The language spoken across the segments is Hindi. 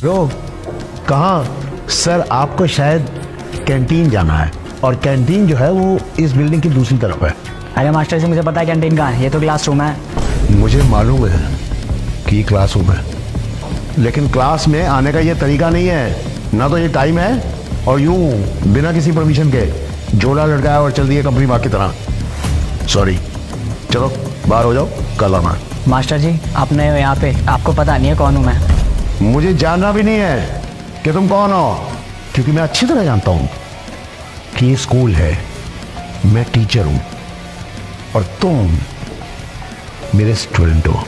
रो कहाँ? सर आपको शायद कैंटीन जाना है और कैंटीन जो है वो इस बिल्डिंग की दूसरी तरफ है। अरे मास्टर जी मुझे पता है कैंटीन कहाँ है, ये तो क्लासरूम है। मुझे मालूम है कि ये क्लासरूम है, लेकिन क्लास में आने का ये तरीका नहीं है। ना तो ये टाइम है और यूं बिना किसी परमिशन के झोला लटकाया और चल दिए कंपनी बाग की तरह। सॉरी, चलो बाहर हो जाओ, कल आना। मास्टर जी आप नए हो यहाँ पे, आपको पता नहीं है कौन हूँ मैं। मुझे जानना भी नहीं है कि तुम कौन हो, क्योंकि मैं अच्छी तरह जानता हूँ कि ये स्कूल है, मैं टीचर हूँ और तुम मेरे स्टूडेंट हो।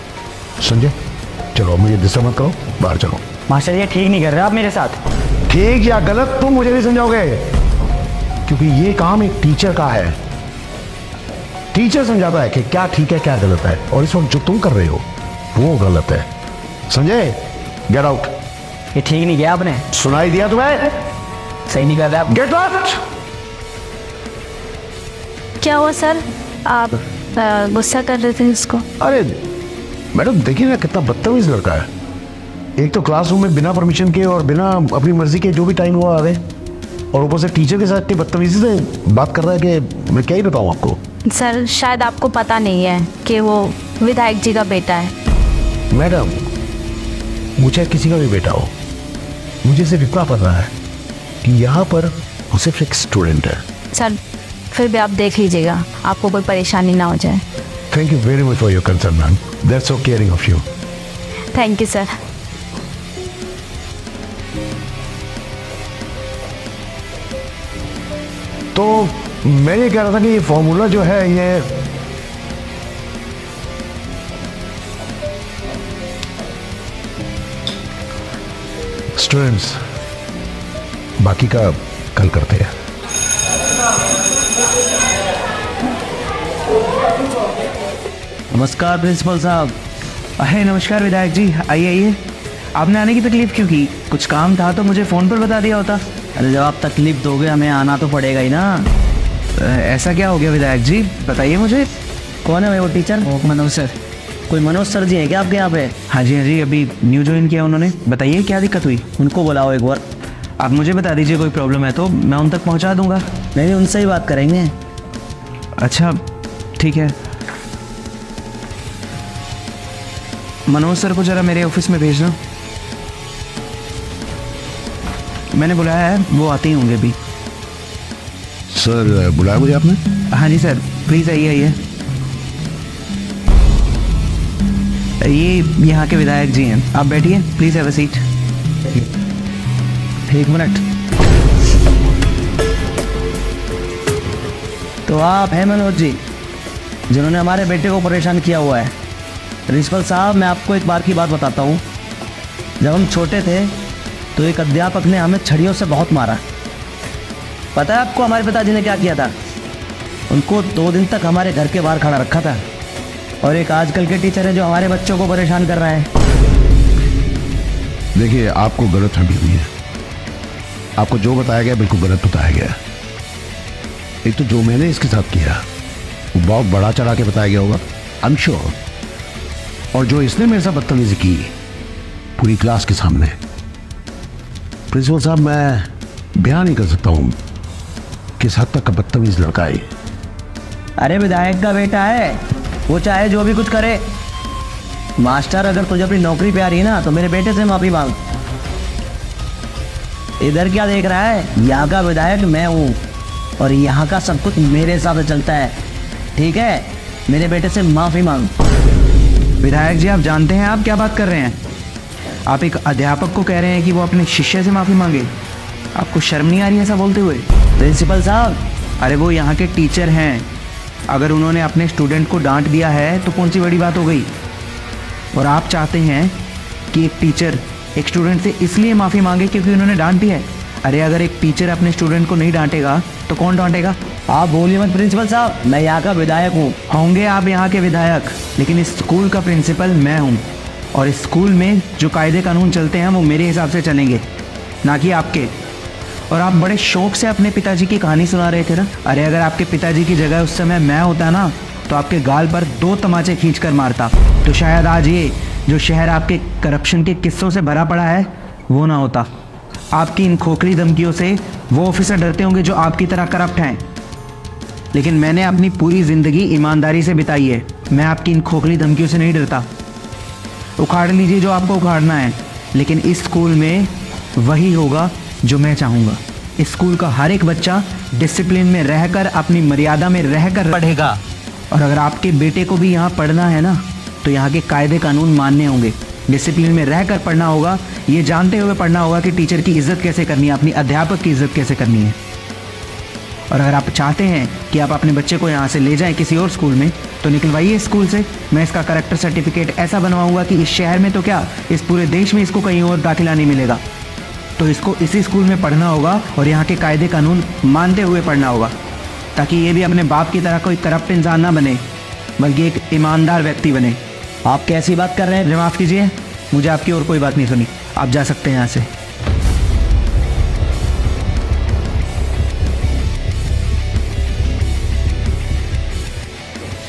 समझे? चलो मुझे डिस्टर्ब मत करो, बाहर चलो। मास्टर जी ये ठीक नहीं कर रहे आप मेरे साथ। ठीक या गलत तुम मुझे नहीं समझाओगे, क्योंकि ये काम एक टीचर का है। टीचर समझाता है कि क्या ठीक है क्या गलत है, और इस वक्त जो तुम कर रहे हो वो गलत है। समझे? Get out. ये ठीक नहीं किया आपने। सुनाई दिया तुम्हें? सही नहीं कर रहे आप। Get out. क्या हुआ सर, आप गुस्सा कर रहे थे इसको? अरे मैडम देखिए ना कितना बदतमीज लड़का है। एक तो क्लासरूम में बिना परमिशन के और बिना अपनी मर्जी के जो भी टाइम हुआ आ गए, और ऊपर से टीचर के साथ इतनी बदतमीजी से बात कर रहा है कि मैं क्या ही बताऊं आपको। सर शायद आपको पता नहीं है कि वो विधायक जी का बेटा है। मैडम मुझे किसी का भी बेटा हो, मुझे सिर्फ इतना पता है कि यहाँ पर वो सिर्फ एक स्टूडेंट है। सर फिर भी आप देख लीजिएगा, आपको कोई परेशानी ना हो जाए। Thank you very much for your concern ma'am, that's so caring of you. Thank you sir. तो मैं ये कह रहा था कि ये फॉर्मूला जो है ये स्टूडेंट्स बाकी का कल करते हैं। नमस्कार प्रिंसिपल साहब। अरे नमस्कार विधायक जी, आइए आइए। आपने आने की तकलीफ क्यों की? कुछ काम था तो मुझे फ़ोन पर बता दिया होता। अरे जब आप तकलीफ दोगे हमें आना तो पड़ेगा ही ना। ऐसा क्या हो गया विधायक जी, बताइए मुझे। कौन है वो टीचर? मनोज सर। कोई मनोज सर जी हैं क्या आपके यहाँ पे? हाँ जी, अभी न्यू ज्वाइन किया उन्होंने। बताइए क्या दिक्कत हुई? उनको बुलाओ एक बार। आप मुझे बता दीजिए, कोई प्रॉब्लम है तो मैं उन तक पहुँचा दूँगा। नहीं उनसे ही बात करेंगे। अच्छा ठीक है। मनोज सर को ज़रा मेरे ऑफिस में भेजना। मैंने बुलाया है, वो आते ही होंगे अभी। सर बुलाया मुझे आपने? हाँ जी सर, प्लीज़ आइए आइए। ये यहाँ के विधायक जी हैं, आप बैठिए, प्लीज़ हैव अ सीट। एक मिनट। तो आप हैं मनोज जी जिन्होंने हमारे बेटे को परेशान किया हुआ है। प्रिंसिपल साहब मैं आपको एक बार की बात बताता हूँ। जब हम छोटे थे तो एक अध्यापक ने हमें छड़ियों से बहुत मारा। पता है आपको हमारे पिताजी ने क्या किया था? उनको 2 दिन तक हमारे घर के बाहर खड़ा रखा था। और एक आजकल के टीचर है जो हमारे बच्चों को परेशान कर रहा है। देखिए आपको गलत फहमी हुई है, आपको जो बताया गया बिल्कुल गलत बताया गया। एक तो जो मैंने इसके साथ किया वो बहुत बड़ा चढ़ा के बताया गया होगा, आई एम श्योर। और जो इसने मेरे साथ बदतमीजी की पूरी क्लास के सामने, प्रिंसिपल साहब मैं बयान नहीं कर सकता हूँ किस हद तक का बदतमीज लड़का है। अरे विधायक का बेटा है, वो चाहे जो भी कुछ करे। मास्टर अगर तुझे अपनी नौकरी पे आ रही है ना तो मेरे बेटे से माफी मांग। इधर क्या देख रहा है? यहाँ का विधायक मैं हूँ और यहाँ का सब कुछ मेरे हिसाब से चलता है, ठीक है? मेरे बेटे से माफी मांग। विधायक जी आप जानते हैं आप क्या बात कर रहे हैं? आप एक अध्यापक को कह रहे हैं कि वो अपने शिष्य से माफ़ी मांगे। आपको शर्म नहीं आ रही ऐसा बोलते हुए? प्रिंसिपल साहब, अरे वो यहाँ के टीचर हैं, अगर उन्होंने अपने स्टूडेंट को डांट दिया है तो कौन सी बड़ी बात हो गई? और आप चाहते हैं कि एक टीचर एक स्टूडेंट से इसलिए माफ़ी मांगे क्योंकि उन्होंने डांट दिया है? अरे अगर एक टीचर अपने स्टूडेंट को नहीं डांटेगा तो कौन डांटेगा? आप बोलिए मत प्रिंसिपल साहब, मैं यहाँ का विधायक हूँ। होंगे आप यहाँ के विधायक, लेकिन इस स्कूल का प्रिंसिपल मैं हूँ। और इस स्कूल में जो कायदे कानून चलते हैं वो मेरे हिसाब से चलेंगे, ना कि आपके। और आप बड़े शौक से अपने पिताजी की कहानी सुना रहे थे ना। अरे अगर आपके पिताजी की जगह उस समय मैं होता ना तो आपके गाल पर 2 तमाचे खींच कर मारता। तो शायद आज ये जो शहर आपके करप्शन के किस्सों से भरा पड़ा है वो ना होता। आपकी इन खोखली धमकियों से वो ऑफिसर डरते होंगे जो आपकी तरह करप्ट हैं, लेकिन मैंने अपनी पूरी ज़िंदगी ईमानदारी से बिताई है। मैं आपकी इन खोखली धमकियों से नहीं डरता। उखाड़ लीजिए जो आपको उखाड़ना है, लेकिन इस स्कूल में वही होगा जो मैं चाहूँगा। इस स्कूल का हर एक बच्चा डिसिप्लिन में रहकर, अपनी मर्यादा में रहकर पढ़ेगा। और अगर आपके बेटे को भी यहाँ पढ़ना है ना, तो यहाँ के कायदे कानून मानने होंगे। डिसिप्लिन में रहकर पढ़ना होगा, ये जानते हुए पढ़ना होगा कि टीचर की इज़्ज़त कैसे करनी है, अपनी अध्यापक की इज़्ज़त कैसे करनी है। और अगर आप चाहते हैं कि आप अपने बच्चे को यहाँ से ले जाएं किसी और स्कूल में, तो निकलवाइए स्कूल से। मैं इसका करेक्टर सर्टिफिकेट ऐसा बनवाऊंगा कि इस शहर में तो क्या, इस पूरे देश में इसको कहीं और दाखिला नहीं मिलेगा। तो इसको इसी स्कूल में पढ़ना होगा और यहाँ के कायदे कानून मानते हुए पढ़ना होगा, ताकि ये भी अपने बाप की तरह कोई करप्ट इंसान ना बने, बल्कि एक ईमानदार व्यक्ति बने। आप कैसी बात कर रहे हैं? मुझे माफ़ कीजिए, मुझे आपकी और कोई बात नहीं सुनी। आप जा सकते हैं यहाँ से।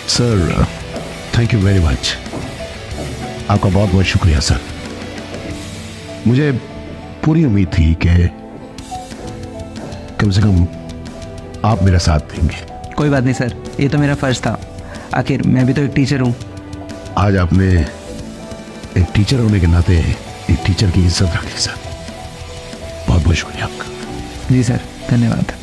Sir, thank you very much. आपका बहुत बहुत शुक्रिया सर। मुझे पूरी उम्मीद थी कि कम से कम आप मेरा साथ देंगे। कोई बात नहीं सर, ये तो मेरा फ़र्ज़ था। आखिर मैं भी तो एक टीचर हूँ। आज आपने एक टीचर होने के नाते एक टीचर की इज्जत रखी सर। बहुत बहुत शुक्रिया आपका। जी सर, धन्यवाद।